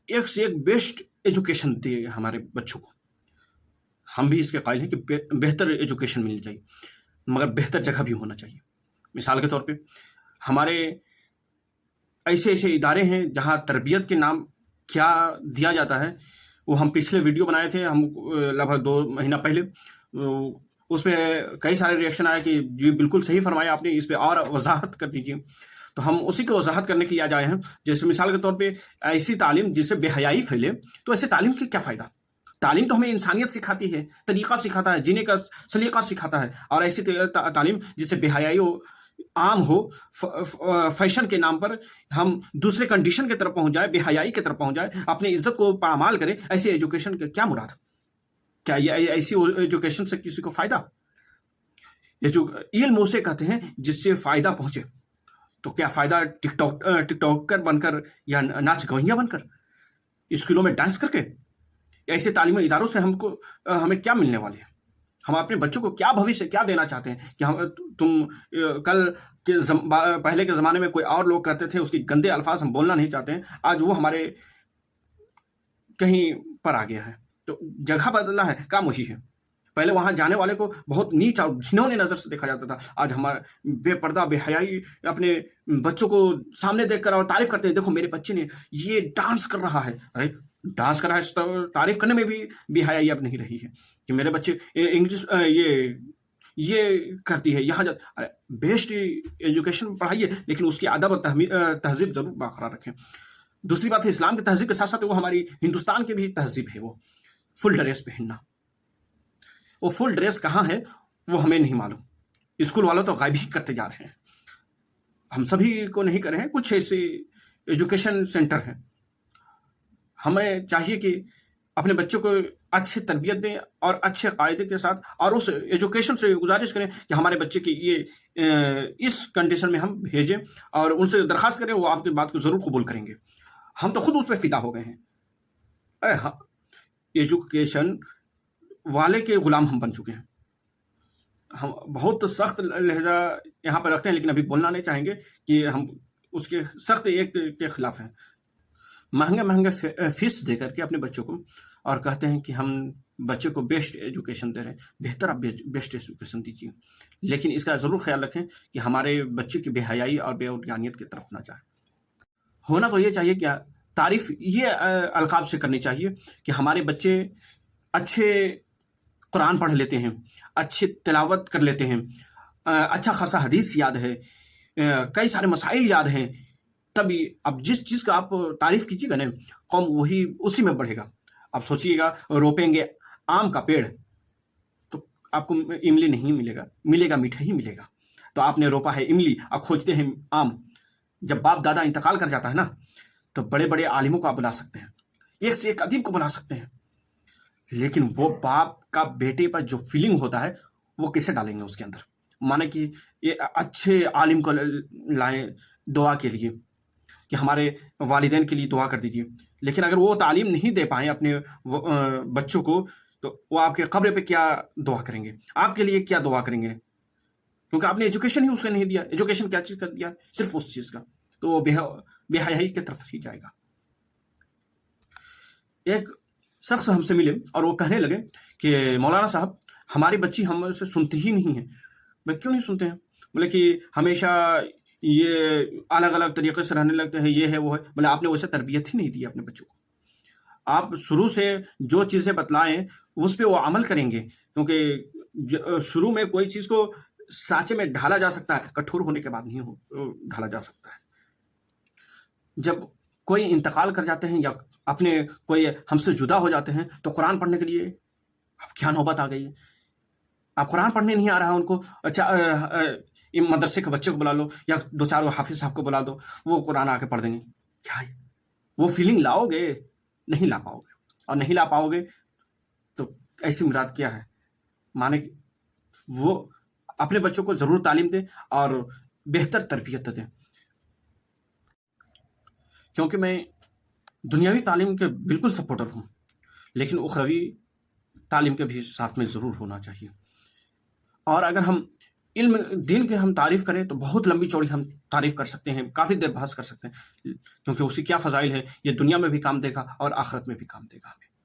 ایک سے ایک بیسٹ ایجوکیشن دے ہمارے بچوں کو. ہم بھی اس کے قائل ہیں کہ بہتر ایجوکیشن ملنی چاہیے، مگر بہتر جگہ بھی ہونا چاہیے. مثال کے طور پہ ہمارے ایسے ایسے ادارے ہیں جہاں تربیت کے نام کیا دیا جاتا ہے. وہ ہم پچھلے ویڈیو بنائے تھے ہم لگ بھگ 2 مہینہ پہلے. اس میں کئی سارے ریئیکشن آئے کہ جی بالکل صحیح فرمایا آپ نے، اس پہ اور وضاحت کر دیجیے. تو ہم اسی کو وضاحت کرنے کے لیے آج آئے ہیں. جیسے مثال کے طور پہ ایسی تعلیم جس سے بے حیائی پھیلے، تو ایسے تعلیم کے کیا فائدہ؟ تعلیم تو ہمیں انسانیت سکھاتی ہے، طریقہ سکھاتا ہے، جینے کا سلیقہ سکھاتا ہے. اور ایسی تعلیم جس سے بے حیائی عام ہو، فیشن کے نام پر ہم دوسرے کنڈیشن کی طرف پہنچ جائے، بے حیائی کی طرف پہنچ جائے، اپنی عزت کو پامال کرے، ایسی ایجوکیشن کا کیا مراد؟ کیا یہ ایسی ایجوکیشن سے کسی کو فائدہ؟ علم اسے کہتے ہیں جس سے فائدہ پہنچے. تو کیا فائدہ ٹک ٹاکر بن کر یا ناچ گوئیاں بن کر، اسکولوں میں ڈانس کر کے؟ ایسے تعلیمی اداروں سے ہمیں کیا ملنے والے ہیں؟ ہم اپنے بچوں کو کیا بھوشیہ کیا دینا چاہتے ہیں کہ تم کل کے پہلے کے زمانے میں کوئی اور لوگ کہتے تھے، اس کی گندے الفاظ ہم بولنا نہیں چاہتے ہیں، آج وہ ہمارے کہیں پر آ گیا ہے. تو جگہ بدلا ہے، کام وہی ہے. پہلے وہاں جانے والے کو بہت نیچ اور گھنونے نظر سے دیکھا جاتا تھا. آج ہمارے بے پردہ بے حیائی اپنے بچوں کو سامنے دیکھ کر اور تعریف کرتے ہیں، دیکھو میرے بچے نے یہ ڈانس کر رہا ہے. ارے ڈانس کر رہا ہے تو تعریف کرنے میں بھی بے حیائی اب نہیں رہی ہے کہ میرے بچے انگلش یہ کرتی ہے. یہاں بیسٹ ایجوکیشن پڑھائیے، لیکن اس کی ادب و تہذیب ضرور برقرار رکھیں. دوسری بات ہے، اسلام کی تہذیب کے ساتھ ساتھ وہ ہماری ہندوستان کی بھی تہذیب ہے. وہ فل ڈریس پہننا، وہ فل ڈریس کہاں ہے وہ ہمیں نہیں معلوم. اسکول والوں تو غائب ہی کرتے جا رہے ہیں. ہم سبھی کو نہیں کر رہے ہیں، کچھ ایسے ایجوکیشن سینٹر ہیں. ہمیں چاہیے کہ اپنے بچوں کو اچھی تربیت دیں اور اچھے قاعدے کے ساتھ، اور اس ایجوکیشن سے گزارش کریں کہ ہمارے بچے کی یہ اس کنڈیشن میں ہم بھیجیں، اور ان سے درخواست کریں، وہ آپ کی بات کو ضرور قبول کریں گے. ہم تو خود اس پہ فدا ہو گئے ہیں. ایجوکیشن والے کے غلام ہم بن چکے ہیں. ہم بہت سخت لہجہ یہاں پہ رکھتے ہیں، لیکن ابھی بولنا نہیں چاہیں گے کہ ہم اس کے سخت ایک کے خلاف ہیں. مہنگے فیس دے کر کے اپنے بچوں کو، اور کہتے ہیں کہ ہم بچے کو بیسٹ ایجوکیشن دے رہے ہیں. بہتر آپ بیسٹ ایجوکیشن دیجیے، لیکن اس کا ضرور خیال رکھیں کہ ہمارے بچے کی بے حیائی اور بے ارجانیت کی طرف نہ جائیں. ہونا تو یہ چاہیے کہ تعریف یہ القاب سے کرنی چاہیے کہ ہمارے بچے اچھے قرآن پڑھ لیتے ہیں، اچھی تلاوت کر لیتے ہیں، اچھا خاصا حدیث یاد ہے، کئی سارے مسائل یاد ہیں. تبھی اب جس چیز کا آپ تعریف کیجیے گا نا، قوم وہی اسی میں بڑھے گا. آپ سوچیے گا روپیں گے آم کا پیڑ تو آپ کو املی نہیں ملے گا میٹھا ہی ملے گا. تو آپ نے روپا ہے املی، آپ کھوجتے ہیں آم. جب باپ دادا انتقال کر جاتا ہے نا، تو بڑے بڑے عالموں کو آپ بلا سکتے ہیں، ایک سے ایک ادیب کو بلا سکتے ہیں، لیکن وہ باپ کا بیٹے پر جو فیلنگ ہوتا ہے وہ کیسے ڈالیں گے اس کے اندر؟ مانے کہ یہ اچھے عالم کو لائیں دعا کے لیے کہ ہمارے والدین کے لیے دعا کر دیجیے، لیکن اگر وہ تعلیم نہیں دے پائیں اپنے بچوں کو، تو وہ آپ کے قبر پہ کیا دعا کریں گے؟ آپ کے لیے کیا دعا کریں گے؟ کیونکہ آپ نے ایجوکیشن ہی اسے نہیں دیا. ایجوکیشن کیا چیز کر دیا؟ صرف اس چیز کا. تو وہ بے حیائی کی طرف ہی جائے گا. ایک شخص ہم سے ملے اور وہ کہنے لگے کہ مولانا صاحب، ہماری بچی ہم سے سنتی ہی نہیں ہے. میں کیوں نہیں سنتے ہیں؟ بولے کہ ہمیشہ یہ الگ الگ طریقے سے رہنے لگتے ہیں، یہ ہے وہ ہے. بولے آپ نے ویسے تربیت ہی نہیں دی اپنے بچوں کو. آپ شروع سے جو چیزیں بتلائیں اس پہ وہ عمل کریں گے، کیونکہ شروع میں کوئی چیز کو سانچے میں ڈھالا جا سکتا ہے، کٹھور ہونے کے بعد نہیں ڈھالا جا سکتا ہے. جب کوئی انتقال کر جاتے ہیں یا اپنے کوئی ہم سے جدا ہو جاتے ہیں، تو قرآن پڑھنے کے لیے اب کیا نوبت آ گئی ہے. آپ قرآن پڑھنے نہیں آ رہا ان کو، اچھا مدرسے کے بچے کو بلا لو یا 2-4 حافظ صاحب کو بلا دو، وہ قرآن آ کے پڑھ دیں گے. کیا ہے وہ فیلنگ لاؤ گے؟ نہیں لا پاؤ گے. اور نہیں لا پاؤ گے تو ایسی مراد کیا ہے؟ مانے کہ وہ اپنے بچوں کو ضرور تعلیم دیں اور بہتر تربیت دیں. کیونکہ میں دنیاوی تعلیم کے بالکل سپورٹر ہوں، لیکن اخروی تعلیم کے بھی ساتھ میں ضرور ہونا چاہیے. اور اگر ہم علم دین کی ہم تعریف کریں تو بہت لمبی چوڑی ہم تعریف کر سکتے ہیں، کافی دیر بحث کر سکتے ہیں، کیونکہ اس کی کیا فضائل ہے، یہ دنیا میں بھی کام دے گا اور آخرت میں بھی کام دے گا ہمیں۔